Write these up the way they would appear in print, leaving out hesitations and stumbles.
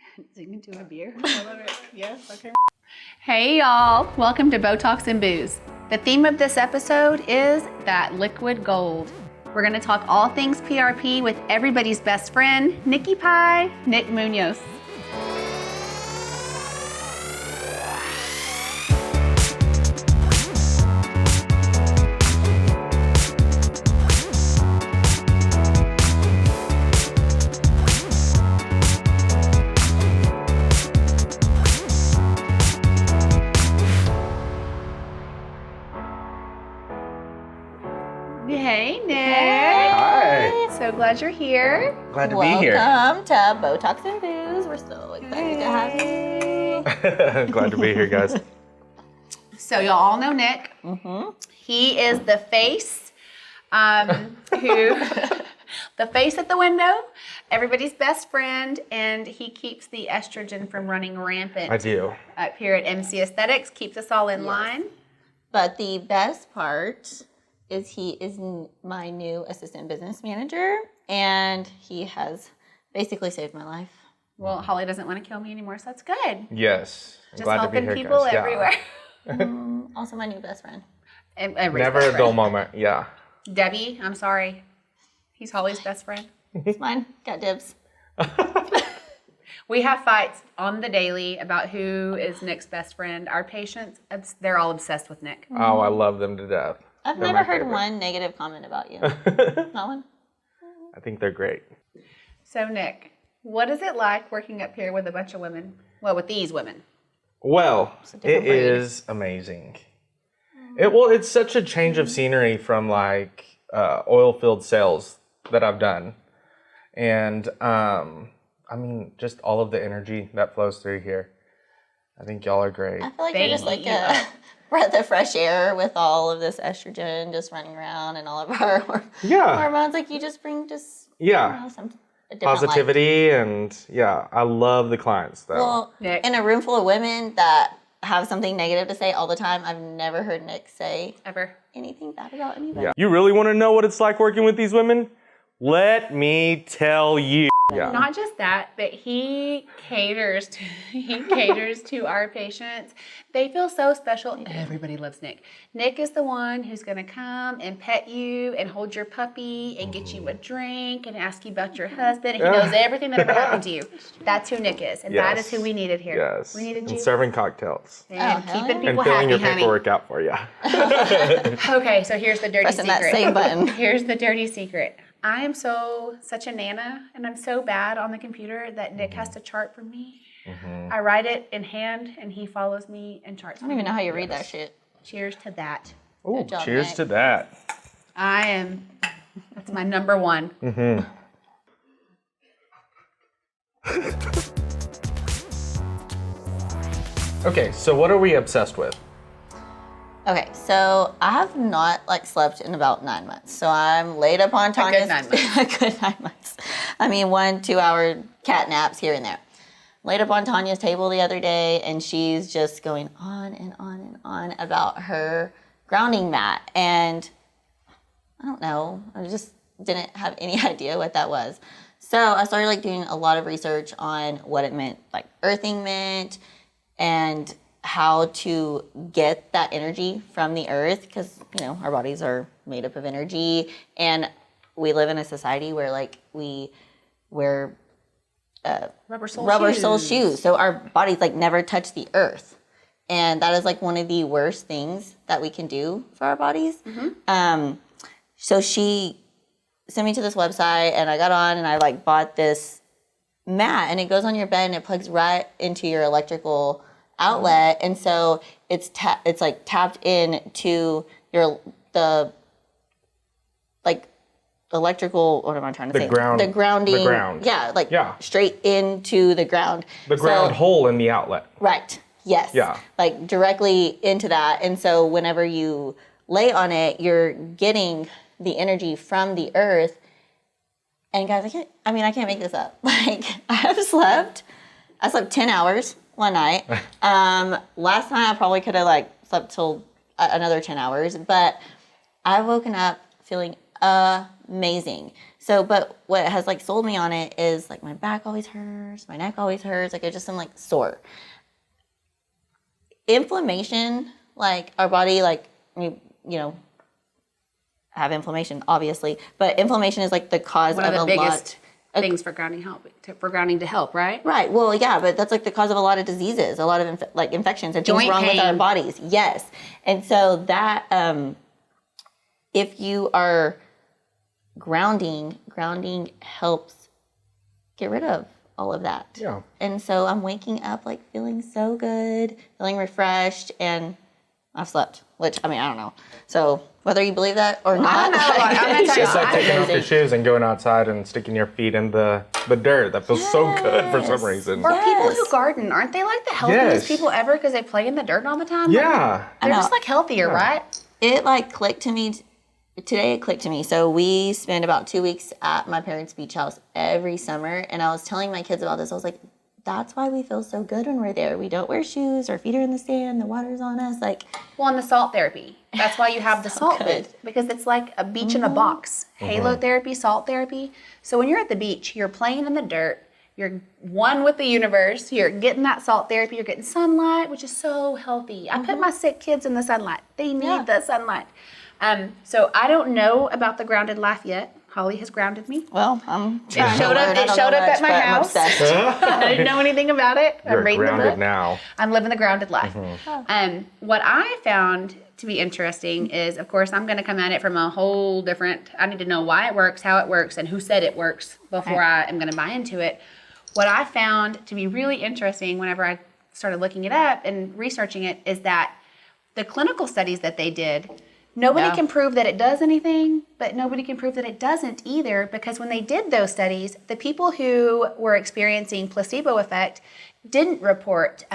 So you can do a beer. I love it. Yes, okay. Hey y'all, welcome to Botox and Booze. The theme of this episode is that liquid gold. We're gonna talk all things PRP with everybody's best friend, Nikki Pie, Nick Munos. Hey, Nick. Hi. So glad you're here. Glad to be here. Welcome to Botox and Booze. We're so excited to have you. Glad to be here, guys. So y'all all know Nick. Mm-hmm. He is the face, the face at the window, everybody's best friend, and he keeps the estrogen from running rampant. I do. Up here at MC Aesthetics, keeps us all in line. But the best part is he is my new assistant business manager, and he has basically saved my life. Well, Holly doesn't want to kill me anymore, so that's good. Yes. I'm Just glad helping to be here, people guys. everywhere. Also my new best friend. And Yeah. everybody's Never best a dull friend. moment. Yeah. Debbie, I'm sorry. He's Holly's best friend. It's mine. Got dibs. We have fights on the daily about who is Nick's best friend. Our patients, they're all obsessed with Nick. Oh, I love them to death. I've They're never my heard favorite. one negative comment about you. Not one. I think they're great. So Nick, what is it like working up here with a bunch of women? Well, with these women. Well, a it different breed. is amazing. It's such a change of scenery from like oil-filled sales that I've done. And I mean, just all of the energy that flows through here. I think y'all are great. I feel like They you're just like eat you a breath of fresh air with all of this estrogen just running around and all of our Yeah. hormones. Like you just bring Yeah. a different light. Positivity and yeah, I love the clients though. Well, Nick. in a room full of women that have something negative to say all the time, I've never heard Nick say Ever. anything bad about anybody. Yeah. You really want to know what it's like working with these women? Let me tell you. Yeah. Not just that, but he caters to our patients. They feel so special. Everybody loves Nick. Nick is the one who's going to come and pet you and hold your puppy and get you a drink and ask you about your husband. He knows everything that ever happened to you. That's who Nick is, and that is who we needed here. Yes. We needed you. And serving cocktails. And hell keeping yeah. And people filling happy, your honey. paperwork out for you. Okay, so here's the dirty Pressing secret. that save button. Here's the dirty secret. I am such a nana, and I'm so bad on the computer that Nick has to chart for me. I write it in hand, and he follows me and charts. I don't even know how you read that shit. Cheers to that. Ooh, Good job, cheers Nick. to that. That's my number one. Okay, so what are we obsessed with? Okay, so I have not slept in about 9 months. So I'm laid up on Tanya's. good 9 months. A good 9 months. I mean, 1-2 hour cat naps here and there. Laid up on Tanya's table the other day, and she's just going on and on and on about her grounding mat. And I don't know, I just didn't have any idea what that was. So I started doing a lot of research on what it meant, earthing meant, and how to get that energy from the earth, because our bodies are made up of energy, and we live in a society where we wear Rubber sole shoes, so our bodies never touch the earth, and that is one of the worst things that we can do for our bodies. So she sent me to this website, and I got on and I bought this mat, and it goes on your bed and it plugs right into your electrical outlet, and so it's tapped in to the electrical, what am I trying to say? Ground. The grounding. The ground. Yeah, straight into the ground. The ground hole in the outlet. Right. Yes. Yeah. Directly into that, and so whenever you lay on it, you're getting the energy from the earth. And guys, I can't make this up. I slept 10 hours one night. Last night I probably could have slept till another 10 hours, but I've woken up feeling amazing. So, but what has like sold me on it is like my back always hurts, my neck always hurts, like I just am like sore. Inflammation, like our body, like you know, have inflammation obviously, but inflammation is like the cause One of the a biggest lot. things for grounding to help, right? Right. Well, yeah, but that's like the cause of a lot of diseases, a lot of like infections and things Joint wrong with our pain. bodies. Yes. And so that if you are grounding helps get rid of all of that. Yeah. And so I'm waking up like feeling so good, feeling refreshed, and I've slept, which I mean, I don't know. So whether you believe that or not, I'm gonna tell you, It's like taking off your shoes and going outside and sticking your feet in the dirt. That feels so good for some reason. Or people Yes. who garden, aren't they like the healthiest Yes. people ever because they play in the dirt all the time? Yeah. They're know. just like healthier, right? it like clicked to me today. It clicked to me. So we spend about 2 weeks at my parents' beach house every summer, and I was telling my kids about this. I was like, that's why we feel so good when we're there. We don't wear shoes, our feet are in the sand, the water's on us, like. Well, and the salt therapy. That's why you have the So salt good. booth, because it's like a beach in a box. Halo therapy, salt therapy. So when you're at the beach, you're playing in the dirt. You're one with the universe. You're getting that salt therapy. You're getting sunlight, which is so healthy. I put my sick kids in the sunlight. They need the sunlight. So I don't know about the grounded life yet. Holly has grounded me. Well, I'm It trying showed to up. learn. I It don't showed know up much, at my but I'm house. obsessed. I didn't know anything about it. You're I'm reading the grounded book. now. I'm living the grounded life. What I found to be interesting is, of course, I'm going to come at it from a whole different. I need to know why it works, how it works, and who said it works before I am going to buy into it. What I found to be really interesting whenever I started looking it up and researching it is that the clinical studies that they did, nobody can prove that it does anything, but nobody can prove that it doesn't either, because when they did those studies, the people who were experiencing placebo effect didn't report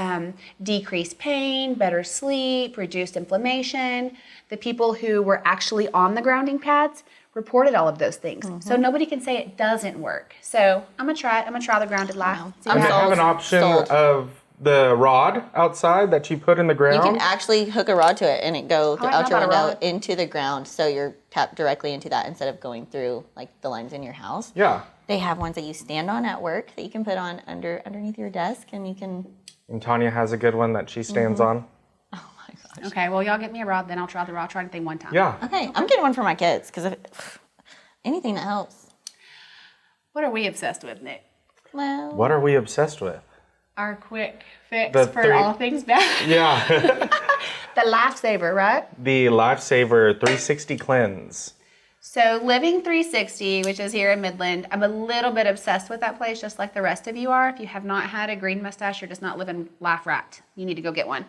decreased pain, better sleep, reduced inflammation. The people who were actually on the grounding pads reported all of those things. So nobody can say it doesn't work. So I'm gonna try it. I'm gonna try the grounded life. See And what they have happens. an option Sold. of the rod outside that you put in the ground. You can actually hook a rod to it and it go I know out your about a window rod. into the ground, so you're tapped directly into that instead of going through like the lines in your house. Yeah. They have ones that you stand on at work that you can put on underneath your desk, and you can. And Tanya has a good one that she stands on. Oh my gosh. Okay, well, y'all get me a rod, then I'll try the rod. I'll try anything one time. Yeah. Okay, I'm getting one for my kids because anything that helps. What are we obsessed with, Nick? Well, What are we obsessed with? Our quick fix The for three- all things bad. Yeah. The lifesaver, right? The Lifesaver 360 Cleanse. So Living 360, which is here in Midland, I'm a little bit obsessed with that place, just like the rest of you are. If you have not had a green mustache, you're just not living life right. You need to go get one.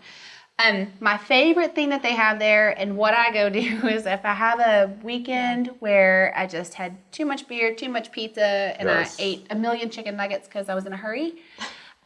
My favorite thing that they have there, and what I go do is if I have a weekend where I just had too much beer, too much pizza, and Yes. I ate a million chicken nuggets because I was in a hurry,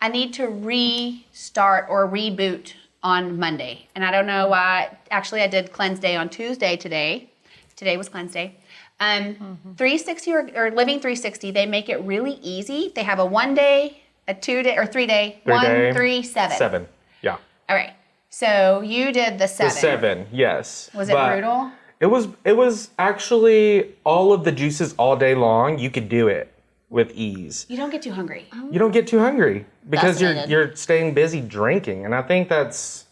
I need to restart or reboot on Monday. And I don't know why. Actually, I did cleanse day on Tuesday today. Today was cleanse day. 360 or Living 360, they make it really easy. They have a 1 day, a 2 day, or 3 day. 3 day. 1, 3, 7. 7. Yeah. All right. So you did the 7. The 7, yes. Was it But brutal? It was actually all of the juices all day long. You could do it with ease. You don't get too hungry. You don't get too hungry because Fascinated. you're staying busy drinking, and I think that's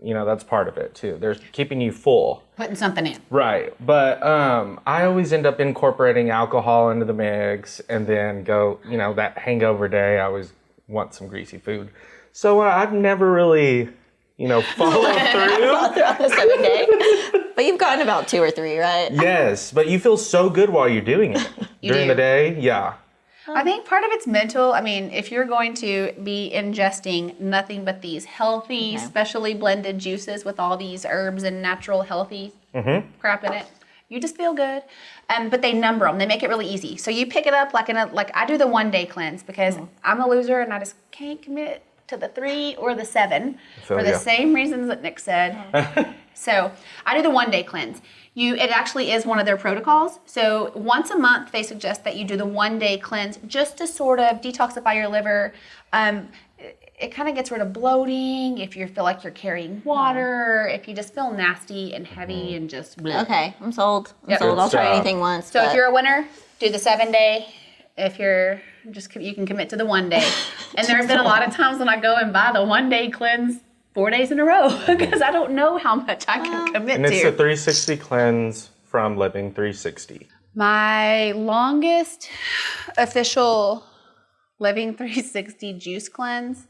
that's part of it too. They're keeping you full. Putting something in. Right. But I always end up incorporating alcohol into the mix, and then go, that hangover day, I always want some greasy food. So I've never really, followed through. throughout the 7 day. But you've gotten about 2 or 3, right? Yes, but you feel so good while you're doing it. During do. the day, yeah. I think part of it's mental. I mean, if you're going to be ingesting nothing but these healthy, specially blended juices with all these herbs and natural healthy crap in it, you just feel good. But they number them. They make it really easy. So you pick it up like I do the 1 day cleanse because I'm a loser and I just can't commit to the 3 or the 7 feel for the ya. same reasons that Nick said. So I do the 1 day cleanse. It actually is one of their protocols. So once a month, they suggest that you do the 1 day cleanse just to sort of detoxify your liver. It kind of gets rid of bloating, if you feel like you're carrying water, if you just feel nasty and heavy and just bleh. Okay, I'm sold. I'm Yep. sold. Good I'll try stuff. anything once. So if but- you're a winner, do the 7-day. If you're you can commit to the 1 day. And there have been a lot of times when I go and buy the 1-day cleanse 4 days in a row because I don't know how much I can commit And it's to. a 360 cleanse from Living 360. My longest official Living 360 juice cleanse,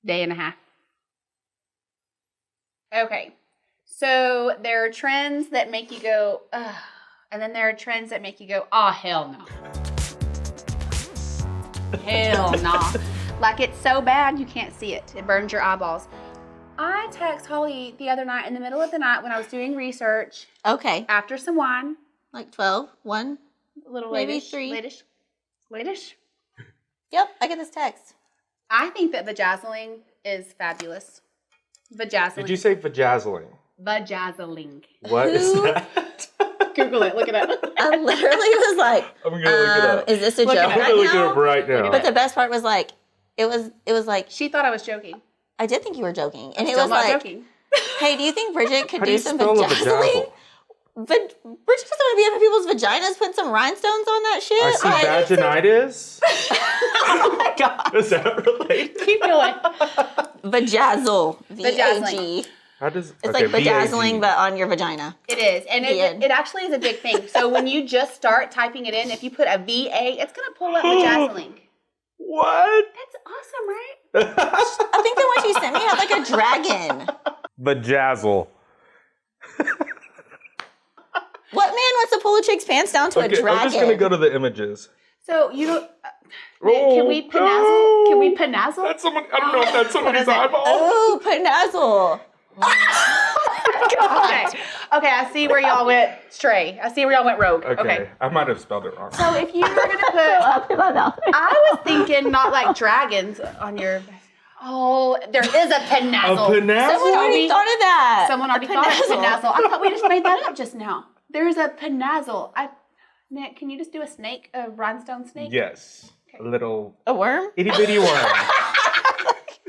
1.5 days. Okay, so there are trends that make you go, ugh, and then there are trends that make you go, oh, hell no. Hell no. Like it's so bad you can't see it. It burns your eyeballs. I text Holly the other night in the middle of the night when I was doing research Okay. after some wine. Like 12, 1. A little Maybe latish. 3. Latish? Yep, I get this text. I think that Vajazzling is fabulous. Vajazzling. Did you say vajazzling? Vajazzling. What is Who? that? Google it. Look it up. I literally was like, I'm going to look it up. is this a Look joke it up. I'm right going to look it now? up right now. But the best part was like, it was like, She thought I was joking. I did think you were joking. And it Still was not like, joking. hey, do you think Bridget could How do do you some spell a vajazzling? vajazzle? But Bridget doesn't want to be up in people's vaginas, putting some rhinestones on that shit. I see Like, vaginitis. oh my god. Is that related? Keep going. Vajazzle. Vajazzling. V-A-G. How does It's like vajazzling, but on your vagina. It is. And The end. it actually is a big thing. So when you just start typing it in, if you put a VA, it's going to pull up Vajazzling. What? That's awesome, right? I think the one she sent me had like a dragon. Vajazzle. What man wants to pull a chick's pants down to a dragon? I'm just going to go to the images. So you don't. Can we panazzle? Can we panazzle? That's someone, I don't know if that's somebody's is it? eyeball. Oh, panazzle. Okay, I see where y'all went stray. I see where y'all went rogue. Okay. I might have spelled it wrong. So if you were gonna put, I was thinking not like dragons on your. Oh, there is a panazzle. A panazzle? Someone already thought of that. Someone already thought of panazzle. I thought we just made that up just now. There is a panazzle. Nick, can you just do a rhinestone snake? Yes. A little A worm? itty bitty worm.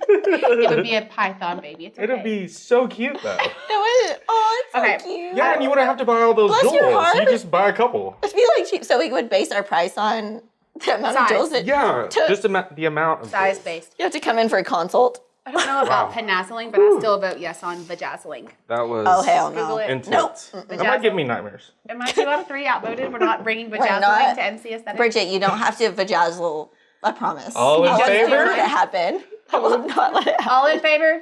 It would be a python baby. It's okay. It'll be so cute though. Oh, it's Okay. so cute. Yeah, and you wouldn't have to buy all those Bless your jewels. heart. You just buy a couple. It'd be like cheap, so we would base our price on the amount Size. of jewels that Yeah, to- just the amount of size jewels. based. you have to come in for a consult. I don't know about panazzling, but I still vote yes on vajazzling. That was Oh, hell no. Google it. intense. Nope. That might give me nightmares. Am I 2 out of 3 outvoted? We're not bringing We're vajazzling not. to MC Aesthetics. Bridget, you don't have to vajazzle. I promise. All in I would favor? not let it happen. I will not let it happen. All in favor?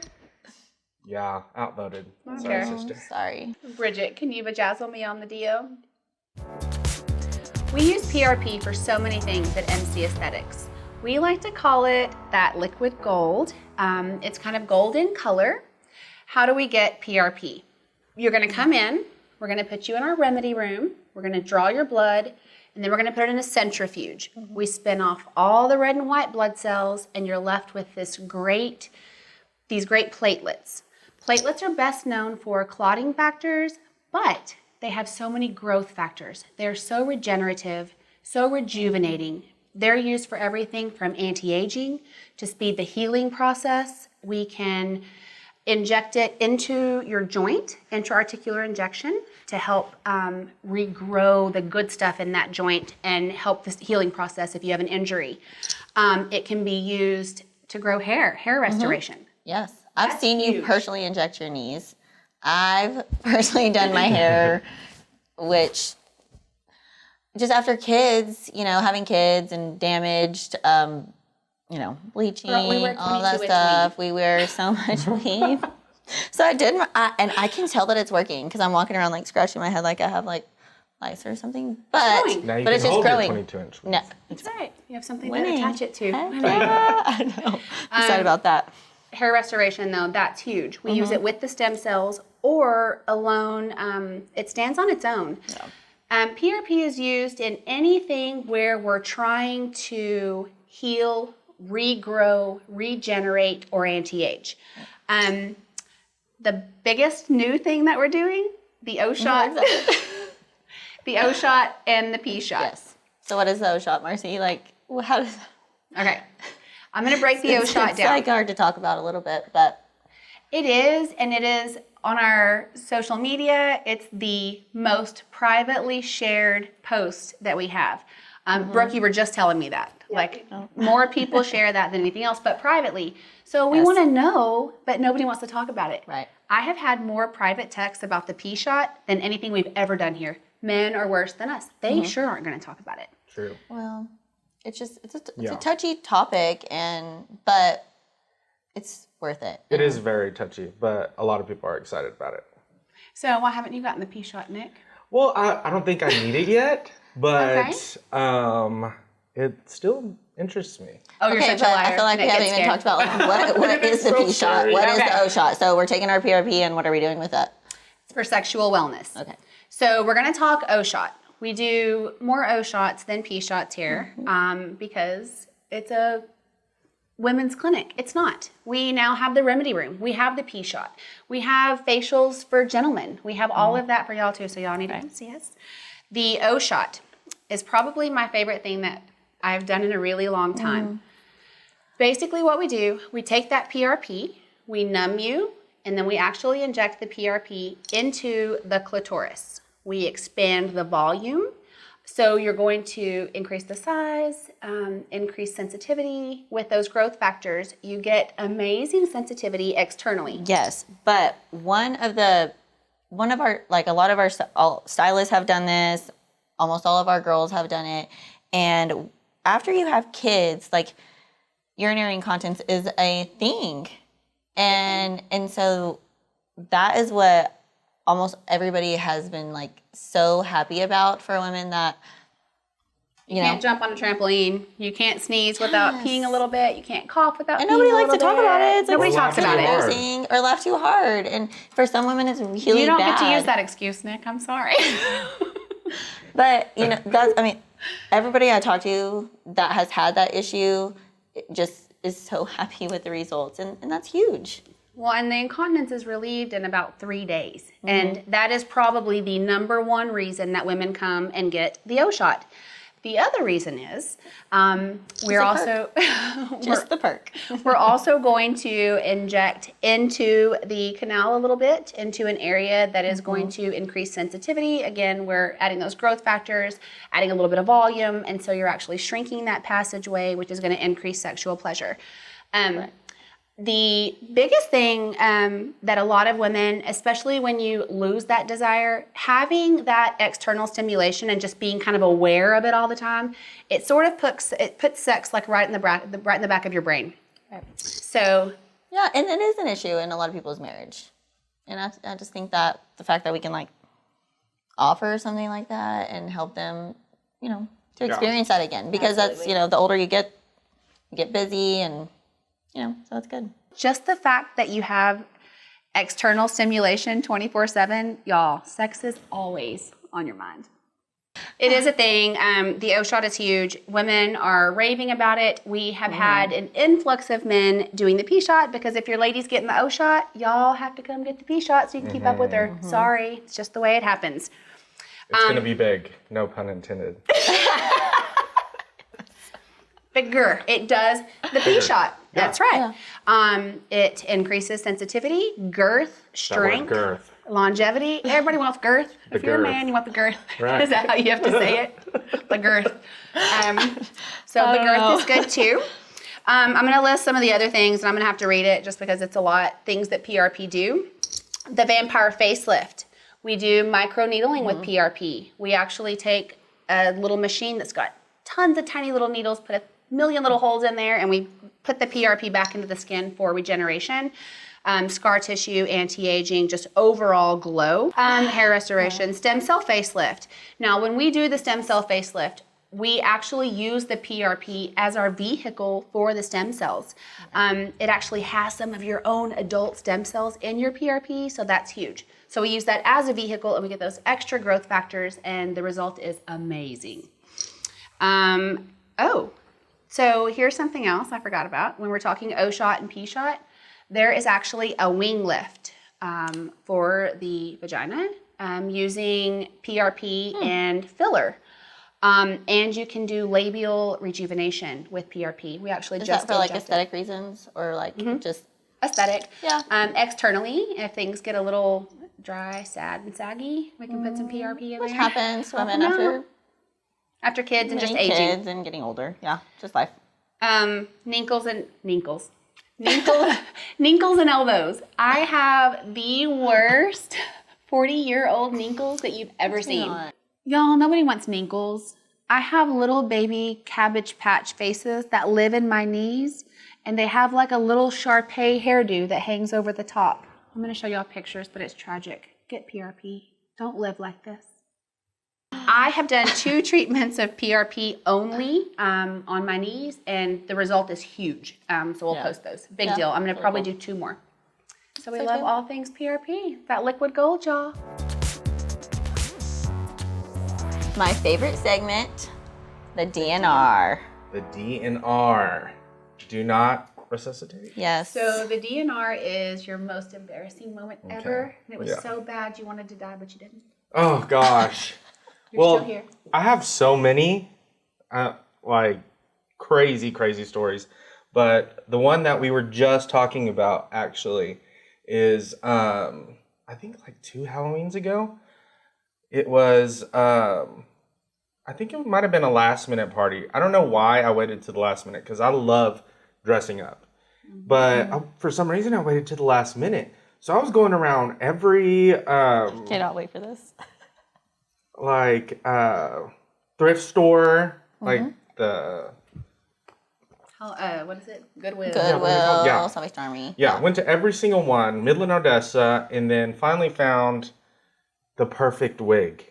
Yeah, outvoted. Okay. Sorry, sister. Sorry. Bridget, can you vajazzle me on the DO? We use PRP for so many things at MC Aesthetics. We like to call it that liquid gold. It's kind of gold in color. How do we get PRP? You're gonna come in, we're gonna put you in our remedy room, we're gonna draw your blood, and then we're gonna put it in a centrifuge. We spin off all the red and white blood cells, and you're left with these great platelets. Platelets are best known for clotting factors, but they have so many growth factors. They're so regenerative, so rejuvenating. They're used for everything from anti-aging to speed the healing process. We can inject it into your joint, intra-articular injection, to help regrow the good stuff in that joint and help the healing process if you have an injury. It can be used to grow hair restoration. Yes. I've That's seen you huge. personally inject your knees. I've personally done my hair, which just after kids, having kids and damaged, bleaching, Girl, we wear all that 22-inch stuff. We wear so much weave. So I did, and I can tell that it's working because I'm walking around like scratching my head like I have like lice or something. But growing. Now you but can it's just hold growing. your 22-inch. No, That's right. You have something Winning. to attach it to. I know. I'm excited about that. Hair restoration, though, that's huge. We use it with the stem cells or alone. It stands on its own. PRP is used in anything where we're trying to heal, regrow, regenerate, or anti-age. The biggest new thing that we're doing, the O shot, the O shot and the P shot. Yes. So what is the O shot, Marcy? Like, how does? Okay, I'm gonna break the O shot It's down. like hard to talk about a little bit, but It is, and it is on our social media. It's the most privately shared post that we have. Brooke, you were just telling me that. Like, more people share that than anything else, but privately. So we want to know, but nobody wants to talk about it. Right. I have had more private texts about the pee shot than anything we've ever done here. Men are worse than us. They sure aren't going to talk about it. True. Well, it's a touchy topic, but it's worth it. It is very touchy, but a lot of people are excited about it. So why haven't you gotten the pee shot, Nick? Well, I don't think I need it yet, but it still interests me. Oh, you're Okay, such but a liar. I feel like we Nick haven't gets even scared. talked about like, what is the so P shot? scary. What is Okay. the O shot? So we're taking our PRP, and what are we doing with that? It's for sexual wellness. Okay. So we're going to talk O shot. We do more O shots than P shots here because it's a women's clinic. It's not. We now have the remedy room. We have the P shot. We have facials for gentlemen. We have all of that for y'all too, so y'all need to come see us. The O shot is probably my favorite thing that I've done in a really long time. Basically what we do, we take that PRP, we numb you, and then we actually inject the PRP into the clitoris. We expand the volume. So you're going to increase the size, increase sensitivity. With those growth factors, you get amazing sensitivity externally. Yes, but one of our, like a lot of our stylists have done this. Almost all of our girls have done it. And after you have kids, like urinary incontinence is a thing. And so that is what almost everybody has been like so happy about for women that, You can't jump on a trampoline. You can't sneeze without peeing a little bit. You can't cough without peeing and nobody a likes little to talk bit. about it. It's like Nobody Or talks laugh about too it. hard. embarrassing or laugh too hard. And for some women, it's really You don't bad. get to use that excuse, Nick. I'm sorry. But everybody I talk to that has had that issue just is so happy with the results, and that's huge. Well, and the incontinence is relieved in about 3 days. And that is probably the number one reason that women come and get the O shot. The other reason is we're also Just the perk. we're also going to inject into the canal a little bit, into an area that is going to increase sensitivity. Again, we're adding those growth factors, adding a little bit of volume, and so you're actually shrinking that passageway, which is going to increase sexual pleasure. The biggest thing that a lot of women, especially when you lose that desire, having that external stimulation and just being kind of aware of it all the time, it sort of puts sex like right in the back of your brain. Right. So Yeah, and it is an issue in a lot of people's marriage. And I just think that the fact that we can like offer something like that and help them, to experience that again. Because that's, the older you get busy and so that's good. just the fact that you have external stimulation 24/7, y'all, sex is always on your mind. It is a thing. The O shot is huge. Women are raving about it. We have had an influx of men doing the P shot because if your lady's getting the O shot, y'all have to come get the P shot so you can keep up with her. Sorry, it's just the way it happens. It's going to be big. No pun intended. Bigger. It does the P shot. That's right. It increases sensitivity, girth, strength, girth. longevity. Everybody wants girth. If you're a girth. man, you want the girth. Right. Is that how you have to say it? The girth. So the girth is good too. I'm going to list some of the other things, and I'm going to have to read it just because it's a lot. Things that PRP do. The vampire facelift. We do micro needling with PRP. We actually take a little machine that's got tons of tiny little needles, put a million little holes in there, and we put the PRP back into the skin for regeneration, scar tissue, anti-aging, just overall glow, hair restoration, stem cell facelift. Now, when we do the stem cell facelift, we actually use the PRP as our vehicle for the stem cells. It actually has some of your own adult stem cells in your PRP, so that's huge. So we use that as a vehicle, and we get those extra growth factors, and the result is amazing. So here's something else I forgot about. When we're talking O shot and P shot, there is actually a wing lift for the vagina using PRP and filler. And you can do labial rejuvenation with PRP. We actually Is just that for like injected. aesthetic reasons or like just aesthetic. Yeah. Externally, if things get a little dry, sad, and saggy, we can put some PRP in Which there. happens to women Help 'em after after kids and just getting aging. kids and getting older. Yeah, just life. Ninkles and elbows. I have the worst 40-year-old ninkles that you've ever seen. not. Y'all, nobody wants ninkles. I have little baby Cabbage Patch faces that live in my knees, and they have like a little Shar-Pei hairdo that hangs over the top. I'm going to show y'all pictures, but it's tragic. Get PRP. Don't live like this. I have done 2 treatments of PRP only on my knees, and the result is huge. So we'll post those. Big deal. I'm going to probably do 2 more. So we love good. all things PRP. That liquid gold, y'all. My favorite segment, the DNR. The DNR. Do not resuscitate. Yes. So the DNR is your most embarrassing moment ever. And it was so bad you wanted to die, but you didn't. Oh gosh. You're still here. I have so many, like crazy stories. But the one that we were just talking about actually is, I think like 2 Halloweens ago. It was, I think it might have been a last minute party. I don't know why I waited to the last minute because I love dressing up. But for some reason I waited to the last minute. So I was going around every, Cannot wait for this. like thrift store, like the What is it? Goodwill. Goodwill, Yeah. Salvation Army. went to every single one, Midland, Odessa, and then finally found the perfect wig.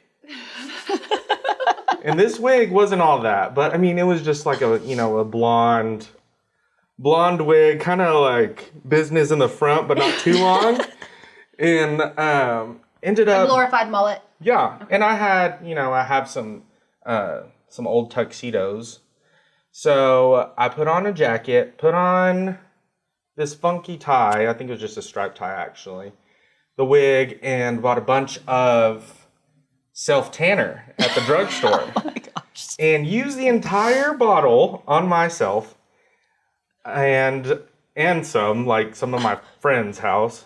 And this wig wasn't all that, but I mean it was just like a blonde wig, kind of like business in the front but not too long. And ended A up glorified mullet. Yeah, and I had, I have some old tuxedos. So I put on a jacket, put on this funky tie. I think it was just a striped tie, actually. The wig, and bought a bunch of self-tanner at the drugstore. Oh my gosh. And used the entire bottle on myself and some of my friend's house.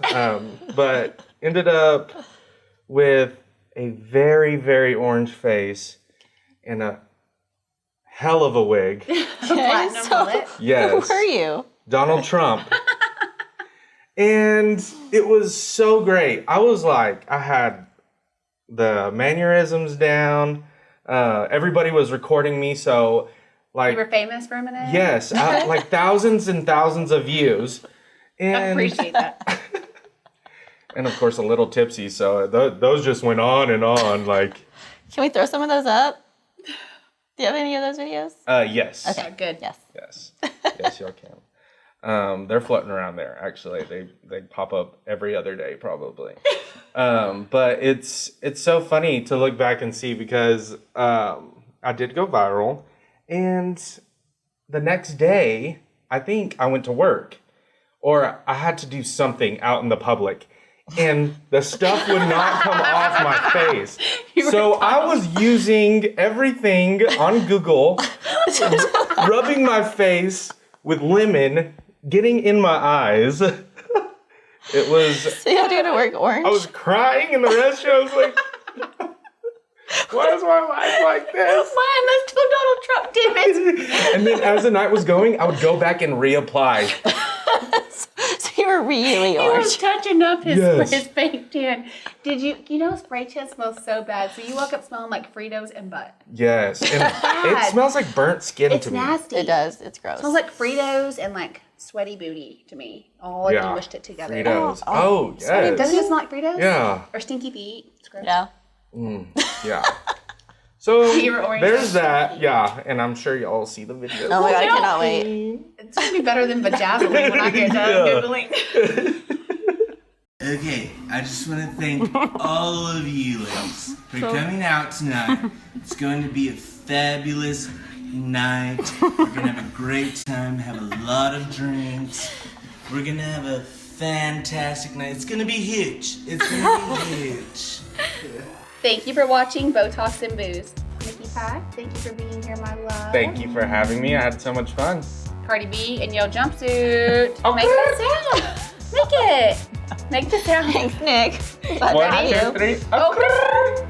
But ended up with a very, very orange face and a hell of a wig. Platinum mullet. Yes. Who were you? Donald Trump. And it was so great. I was like, I had the mannerisms down. Everybody was recording me, so like... You were famous for a minute? Yes, like thousands and thousands of views. And, I appreciate that. And of course a little tipsy, so those just went on and on. Like, Can we throw some of those up? Do you have any of those videos? yes. Okay, good. Yes. Yes, y'all can. They're floating around there. Actually, they pop up every other day probably. But it's so funny to look back and see because I did go viral, and the next day I think I went to work, or I had to do something out in the public. And the stuff would not come off my face. So I was using everything on Google, rubbing my face with lemon, getting in my eyes. It was... So you have to go to work orange? I was crying in the restroom. I was like, why is my life like this? Why am I still Donald Trump, damn it? And then as the night was going, I would go back and reapply. So you were really He was orange. touching up his Yes. fake tan. Did you spray tan smells so bad. So you woke up smelling like Fritos and butt. Yes. And it smells like burnt skin It's to me. nasty. It does. It's gross. It smells like Fritos and like sweaty booty to me. All like you mushed it together. Fritos. Oh, yes. Doesn't it smell like Fritos? Yeah. Or stinky feet? It's gross. Yeah. Yeah. So You were orange. there's that. Yeah. And I'm sure y'all see the video. Oh my god, I no. cannot wait. It's gonna be better than Vajazzling when I get done Yeah. Googling. Okay, I just want to thank all of you ladies for coming out tonight. It's going to be a fabulous night. We're going to have a great time, have a lot of drinks. We're going to have a fantastic night. It's going to be huge. It's going to be huge. Thank you for watching Botox and Booze. Nikki Pie, thank you for being here, my love. Thank you for having me. I had so much fun. Cardi B in your jumpsuit. Okay. Make that sound. it. Make the sound. Thanks, Nick. Glad to One, have two, you. three. Oh.